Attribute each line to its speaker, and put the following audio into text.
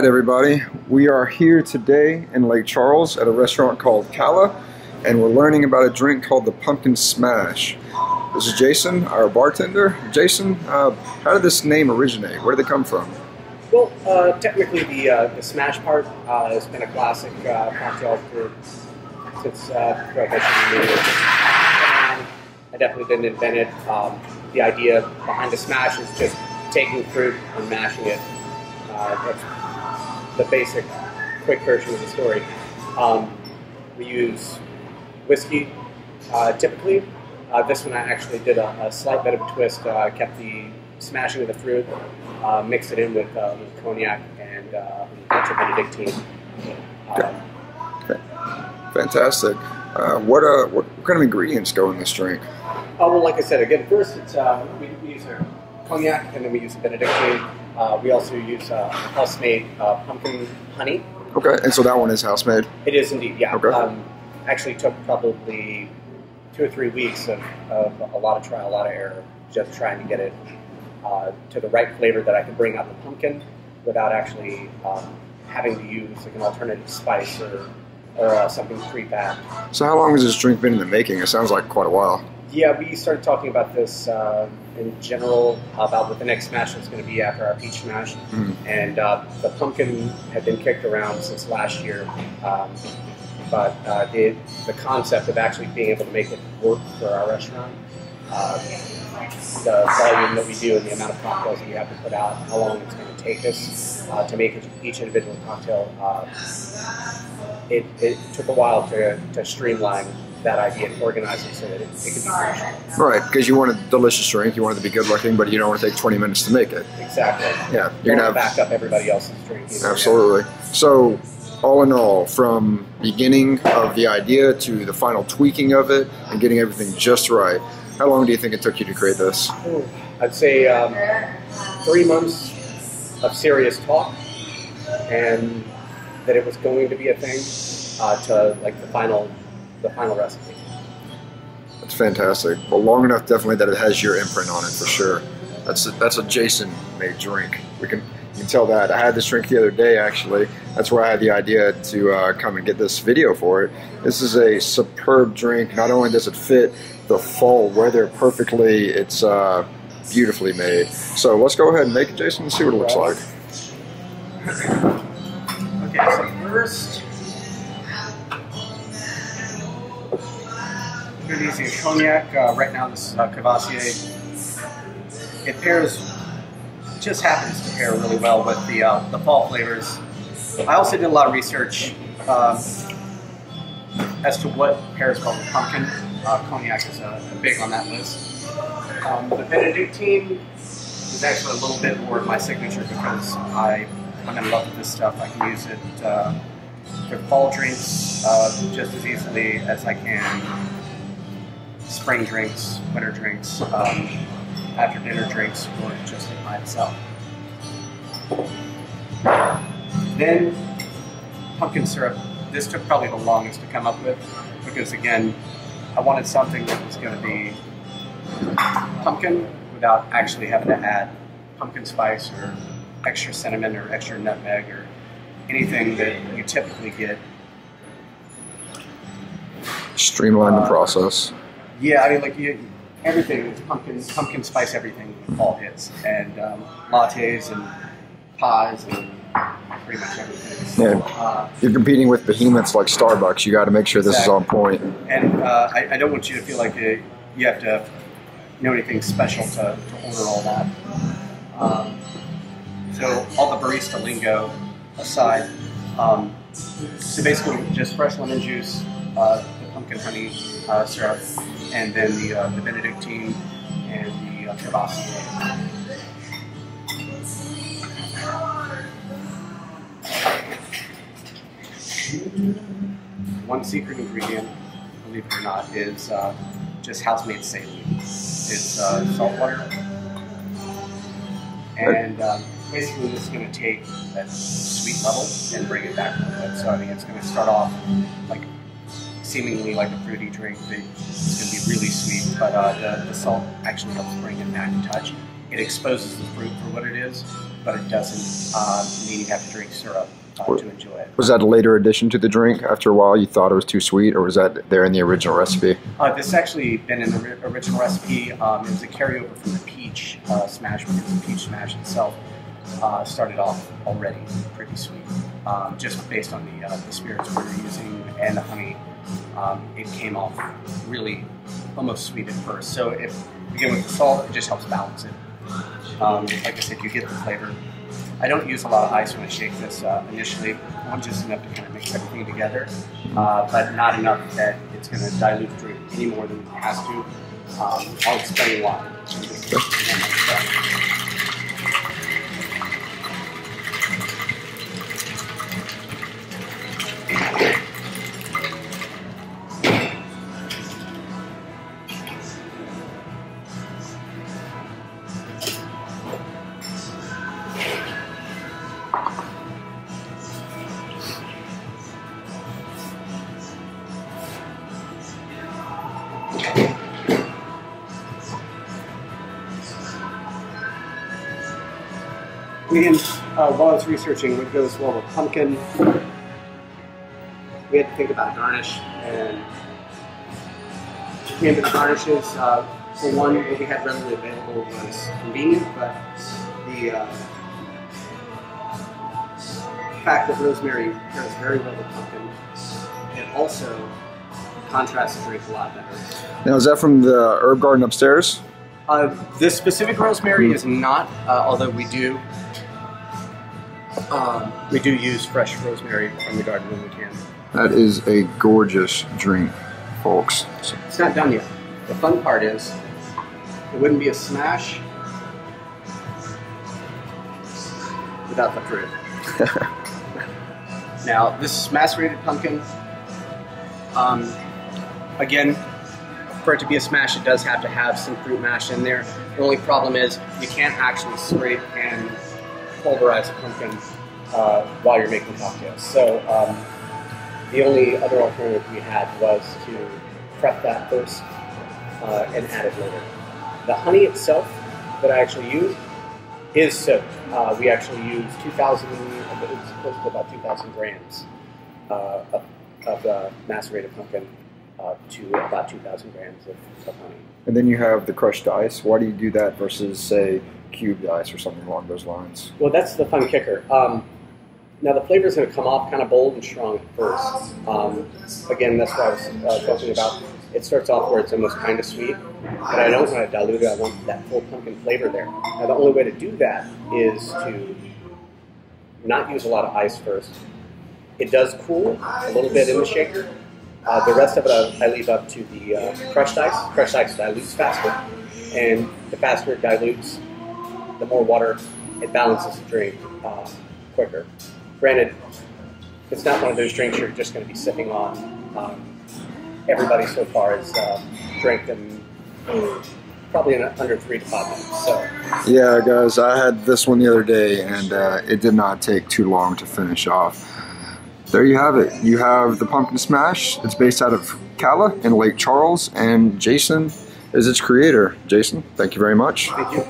Speaker 1: Alright everybody, we are here today in Lake Charles at a restaurant called Calla, and we're learning about a drink called the Pumpkin Smash. This is Jason, our bartender. Jason, how did this name originate? Where did it come from?
Speaker 2: Well, technically the Smash part has been a classic cocktail since Prohibition. And I definitely didn't invent it. The idea behind the Smash is just taking fruit and mashing it. That's the basic, quick version of the story. We use whiskey typically. This one I actually did a slight bit of a twist. Kept the smashing of the fruit, mixed it in with cognac and ultra Benedictine.
Speaker 1: Fantastic. What kind of ingredients go in this drink?
Speaker 2: Well, like I said, again, first it's we use a cognac and then we use a Benedictine. We also use house-made pumpkin honey.
Speaker 1: Okay, and so that one is house-made?
Speaker 2: It is indeed, yeah.
Speaker 1: Okay.
Speaker 2: Actually took probably 2 or 3 weeks of a lot of trial, a lot of error, just trying to get it to the right flavor that I could bring out the pumpkin without actually having to use like an alternative spice or something pre-packed.
Speaker 1: So how long has this drink been in the making? It sounds like quite a while.
Speaker 2: Yeah, we started talking about this in general about what the next smash was going to be after our peach smash, and the pumpkin had been kicked around since last year, but the concept of actually being able to make it work for our restaurant, the volume that we do and the amount of cocktails that we have to put out, how long it's going to take us to make each individual cocktail, it took a while to streamline that idea and organize it so that it could be functional.
Speaker 1: Right, because you want a delicious drink, you want it to be good looking, but you don't want to take 20 minutes to make it.
Speaker 2: Exactly.
Speaker 1: Yeah,
Speaker 2: you're going to back up everybody else's drink.
Speaker 1: Absolutely. So, all in all, from beginning of the idea to the final tweaking of it and getting everything just right, how long do you think it took you to create this?
Speaker 2: I'd say 3 months of serious talk, and that it was going to be a thing, to like the final recipe.
Speaker 1: That's fantastic. Well, long enough definitely that it has your imprint on it for sure. That's a Jason made drink. You can tell that. I had this drink the other day actually. That's where I had the idea to come and get this video for it. This is a superb drink. Not only does it fit the fall weather perfectly, it's beautifully made. So let's go ahead and make it, Jason, and see what it looks like.
Speaker 2: Okay, so first we're using a cognac. Right now this Cavassier. It just happens to pair really well with the fall flavors. I also did a lot of research as to what pairs well with pumpkin. Cognac is big on that list. The Benedictine is actually a little bit more of my signature because I'm in love with this stuff. I can use it for fall drinks just as easily as I can spring drinks, winter drinks, after dinner drinks, or just by itself. Then pumpkin syrup. This took probably the longest to come up with because again, I wanted something that was going to be pumpkin without actually having to add pumpkin spice or extra cinnamon or extra nutmeg or anything that you typically get.
Speaker 1: Streamline the process.
Speaker 2: Yeah, I mean, like everything is pumpkin spice, everything all hits, and lattes and pies and pretty much everything. So,
Speaker 1: yeah, you're competing with behemoths like Starbucks. You got to make sure this is on point.
Speaker 2: And I don't want you to feel like you have to know anything special to order all that. So all the barista lingo aside, so basically just fresh lemon juice, the pumpkin honey syrup, and then the Benedictine and the Cavassier. One secret ingredient, believe it or not, is just house-made saline. It's salt water, and basically this is going to take that sweet level and bring it back a little bit. So I mean, it's going to start off like seemingly like a fruity drink. It's going to be really sweet, but the salt actually helps bring it back a touch. it exposes the fruit for what it is, but it doesn't mean you have to drink syrup to enjoy it.
Speaker 1: Was that a later addition to the drink? After a while, you thought it was too sweet, or was that there in the original recipe?
Speaker 2: This actually been in the original recipe. It was a carryover from the peach smash, because the peach smash itself started off already pretty sweet, just based on the spirits we were using and the honey. It came off really almost sweet at first. So if you begin with the salt, it just helps balance it. Like I said, you get the flavor. I don't use a lot of ice when I shake this initially. I'm just enough to kind of mix everything together, but not enough that it's going to dilute the drink any more than it has to. I'll explain why. Again, while I was researching what goes well with pumpkin, we had to think about garnish, and came to the garnishes. For one, what we had readily available was convenient, but the fact that rosemary pairs very well with pumpkin, it also contrasts the drink a lot better.
Speaker 1: Now, is that from the herb garden upstairs?
Speaker 2: This specific rosemary is not, although we do use fresh rosemary from the garden when we can.
Speaker 1: That is a gorgeous drink, folks.
Speaker 2: It's not done yet. The fun part is, it wouldn't be a smash without the fruit. Now, this is macerated pumpkin. Again, for it to be a smash, it does have to have some fruit mash in there. The only problem is you can't actually scrape and pulverize a pumpkin while you're making cocktails. So the only other alternative we had was to prep that first and add it later. The honey itself that I actually use is soaked. We actually use 2,000, it's close to about 2,000 grams of macerated pumpkin to about 2,000 grams of honey.
Speaker 1: And then you have the crushed ice. Why do you do that versus, say, cubed ice or something along those lines?
Speaker 2: Well, that's the fun kicker. Now the flavor is going to come off kind of bold and strong at first. Again, that's what I was talking about. It starts off where it's almost kind of sweet, but I don't want to dilute it. I want that full pumpkin flavor there. Now the only way to do that is to not use a lot of ice first. It does cool a little bit in the shaker. The rest of it I leave up to the crushed ice. Crushed ice dilutes faster, and the faster it dilutes, the more water it balances the drink quicker. Granted, it's not one of those drinks you're just going to be sipping on. Everybody so far has drank them probably in under 3 to 5 minutes. So.
Speaker 1: Yeah, guys, I had this one the other day, and it did not take too long to finish off. There you have it. You have the Pumpkin Smash. It's based out of Cala in Lake Charles, and Jason is its creator. Jason, thank you very much.
Speaker 2: Thank you.